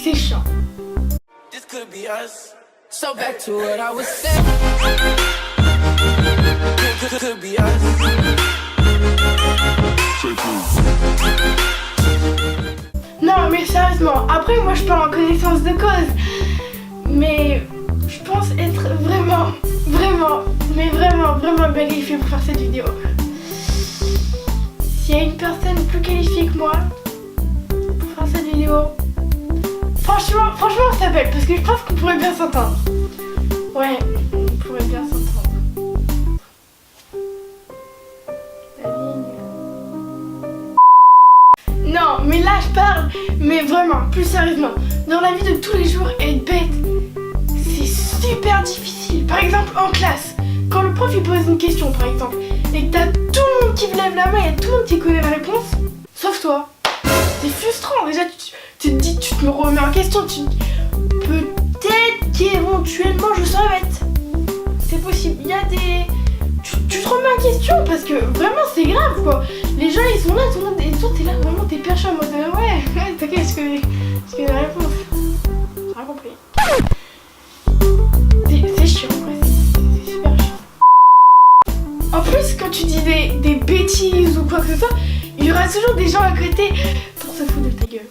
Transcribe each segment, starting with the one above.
c'est chiant. This could be us. So back to what I was saying. Could be us. Non, mais sérieusement, après moi je parle en connaissance de cause. Mais je pense être vraiment qualifiée pour faire cette vidéo. S'il y a une personne plus qualifiée que moi pour faire cette vidéo, franchement on s'appelle parce que je pense qu'on pourrait bien s'entendre. Ouais, on pourrait bien s'entendre. Non, mais là je parle, mais vraiment, plus sérieusement. Dans la vie de tous les jours, être bête, c'est super difficile. Par exemple, en classe, quand le prof il pose une question, par exemple, et que t'as tout le monde qui lève la main et tout le monde qui connaît la réponse, sauf toi. C'est frustrant. Déjà, tu te dis, tu te remets en question, tu te dis, peut-être qu'éventuellement je serai bête. C'est possible. Il y a des... Tu te remets en question parce que vraiment c'est grave quoi. Les gens ils sont là, tout le monde, et toi t'es là, vraiment t'es perché en mode ouais, t'inquiète, je connais la réponse. J'ai rien compris. C'est chiant, ouais, c'est super chiant. En plus, quand tu dis des bêtises ou quoi que ce soit, il y aura toujours des gens à côté pour se foutre de ta gueule.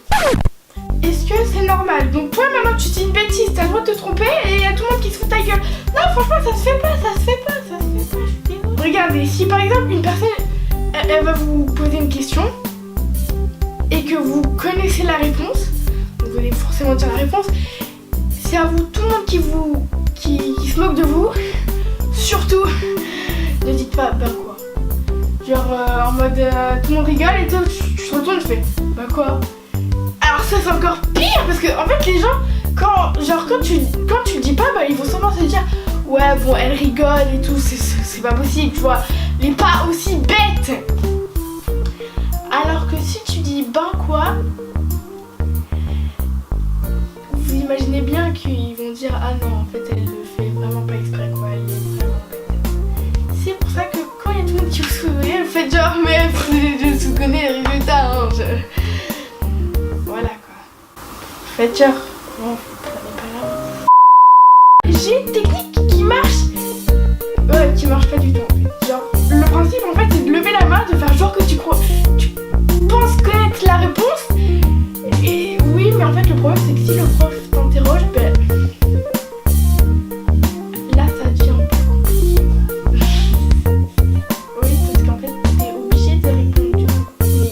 Est-ce que c'est normal? Donc toi maintenant tu dis une bêtise, t'as le droit de te tromper et il y a tout le monde qui se fout de ta gueule. Non franchement ça se fait pas, ça se fait pas. Regardez, si par exemple une personne elle va vous poser une question et que vous connaissez la réponse, vous allez forcément dire la réponse, c'est à vous tout le monde qui se moque de vous, surtout ne dites pas bah quoi. Genre en mode tout le monde rigole et toi tu te retournes et tu fais bah quoi. Alors ça c'est encore pire parce que en fait les gens quand tu le dis pas bah ils vont sûrement se dire ouais bon elle rigole et tout, c'est pas possible tu vois, elle est pas aussi bête. Alors que si tu dis ben quoi, vous imaginez bien qu'ils vont dire ah non en fait elle le fait vraiment pas exprès quoi, elle est vraiment bête. C'est pour ça que quand il y a tout le monde qui vous sourit, vous faites genre mais je vous connais les résultats hein, voilà quoi. Faites genre bon, prenez pas là. J'ai une technique qui marche. Ouais, qui marche pas du tout en fait. Genre, le principe en fait c'est de lever la main, de faire genre que tu penses connaître la réponse. Et oui, mais en fait le problème c'est que si le prof t'interroge, ben là ça devient plus compliqué. Oui, parce qu'en fait t'es obligé de répondre du coup. Mais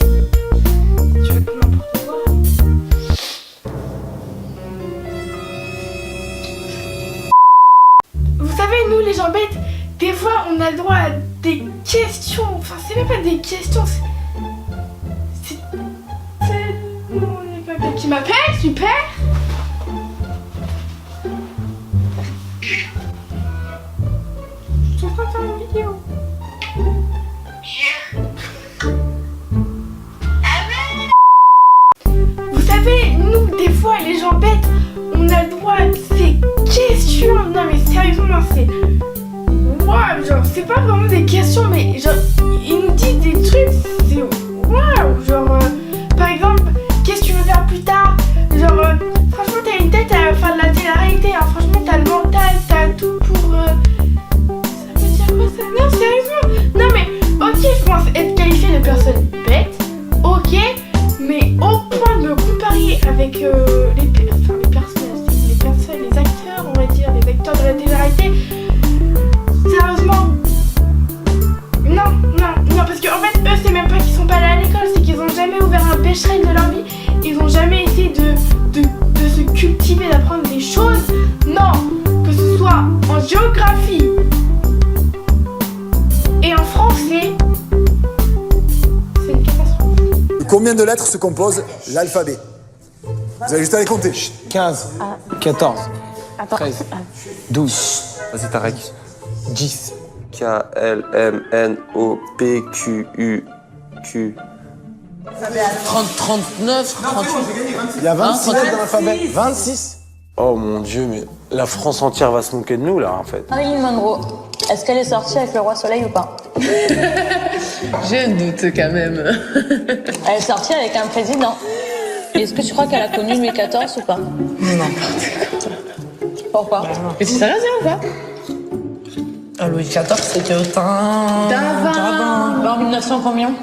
tu réponds n'importe quoi. Vous savez, nous les gens bêtes, des fois on a le droit à des questions, enfin c'est même pas des questions, c'est... Il y a quelqu'un qui m'appelle, super. Je suis en train de faire une vidéo. Vous savez, nous des fois les gens bêtes, on a le droit à ces questions. Non mais sérieusement, c'est... Waouh, genre c'est pas vraiment des questions mais genre ils nous disent des trucs, c'est waouh, genre par exemple, qu'est-ce que tu veux faire plus tard? Genre franchement t'as une tête à faire de la télé-réalité, hein. Franchement t'as le mental, t'as tout pour... Ça veut dire quoi ça? Non sérieusement, non mais ok je pense être qualifiée de personne bête, ok, mais au point de me comparer avec les acteurs, on va dire, les acteurs de la télé-réalité, sérieusement, non, parce qu'en fait, eux, c'est même pas qu'ils sont pas allés à l'école, c'est qu'ils ont jamais ouvert un pécherel de leur vie, ils ont jamais essayé de se cultiver, d'apprendre des choses, non, que ce soit en géographie et en français, c'est une catastrophe. Combien de lettres se compose l'alphabet? Vous avez juste à les compter. 15, 14, 13, 12. Vas-y, Tarek. 10. K-L-M-N-O-P-Q-U-Q. 39, 38. Il y a 26 lettres dans l'alphabet. 26. Oh mon Dieu, mais la France entière va se moquer de nous, là, en fait. Marilyn Monroe, est-ce qu'elle est sortie avec le roi Soleil ou pas? J'ai un doute quand même. Elle est sortie avec un président. Et est-ce que tu crois qu'elle a connu Louis XIV ou pas? N'importe quoi. Pourquoi? Mais tu sais rien ou pas? Louis XIV, c'était au temps... D'avant. En 1900 combien?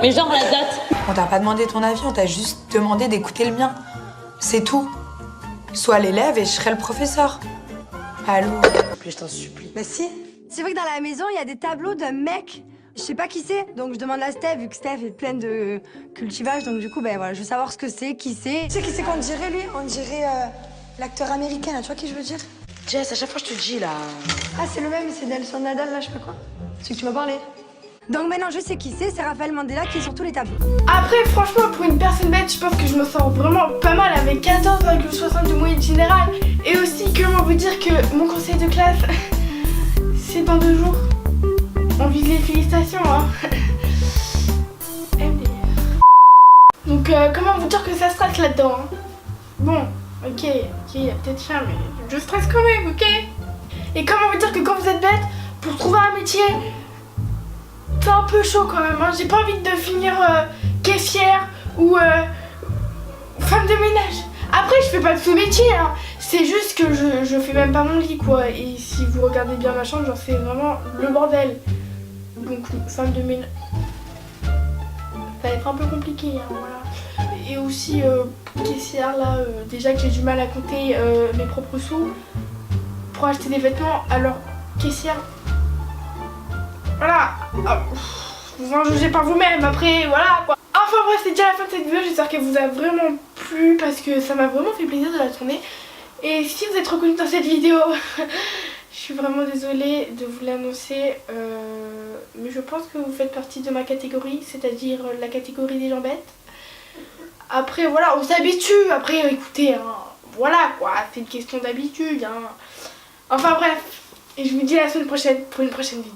Mais genre la date. On t'a pas demandé ton avis, on t'a juste demandé d'écouter le mien. C'est tout. Sois l'élève et je serai le professeur. Allô? Je t'en supplie. Bah si. C'est vrai que dans la maison, il y a des tableaux d'un mec. Je sais pas qui c'est, donc je demande à Steph, vu que Steph est pleine de cultivage, donc du coup, ben voilà, je veux savoir ce que c'est, qui c'est. Tu sais qui c'est qu'on dirait, lui? On dirait l'acteur américain, là, tu vois qui je veux dire? Jess, à chaque fois je te dis là... Ah, c'est le même, c'est Nelson Nadal, là, je sais pas quoi. C'est que tu m'as parlé. Donc maintenant, je sais qui c'est Raphaël Mandela qui est sur tous les tableaux. Après, franchement, pour une personne bête, je pense que je me sens vraiment pas mal avec 14,60 de moyenne générale. Et aussi, comment vous dire que mon conseil de classe, c'est dans 2 jours. On vise les félicitations, hein. MDR. Donc, comment vous dire que ça stresse là-dedans, hein. Bon, ok, il y a peut-être chien, mais je stresse quand même, ok. Et comment vous dire que quand vous êtes bête, pour trouver un métier, c'est un peu chaud quand même, hein. J'ai pas envie de finir caissière ou femme de ménage. Après, je fais pas de sous-métier, hein. C'est juste que je fais même pas mon lit, quoi. Et si vous regardez bien ma chambre, genre c'est vraiment le bordel. Donc, femme de ménage, ça va être un peu compliqué, hein, voilà. Et aussi, caissière, là, déjà que j'ai du mal à compter mes propres sous pour acheter des vêtements, alors caissière, voilà. Vous en jugez par vous-même, après, voilà, quoi. Enfin bref, c'est déjà la fin de cette vidéo, j'espère qu'elle vous a vraiment plu parce que ça m'a vraiment fait plaisir de la tourner. Et si vous êtes reconnu dans cette vidéo, je suis vraiment désolée de vous l'annoncer, mais je pense que vous faites partie de ma catégorie, c'est-à-dire la catégorie des gens bêtes. Après voilà, on s'habitue, après écoutez, hein, voilà quoi, c'est une question d'habitude, hein. Enfin bref, et je vous dis à la semaine prochaine pour une prochaine vidéo.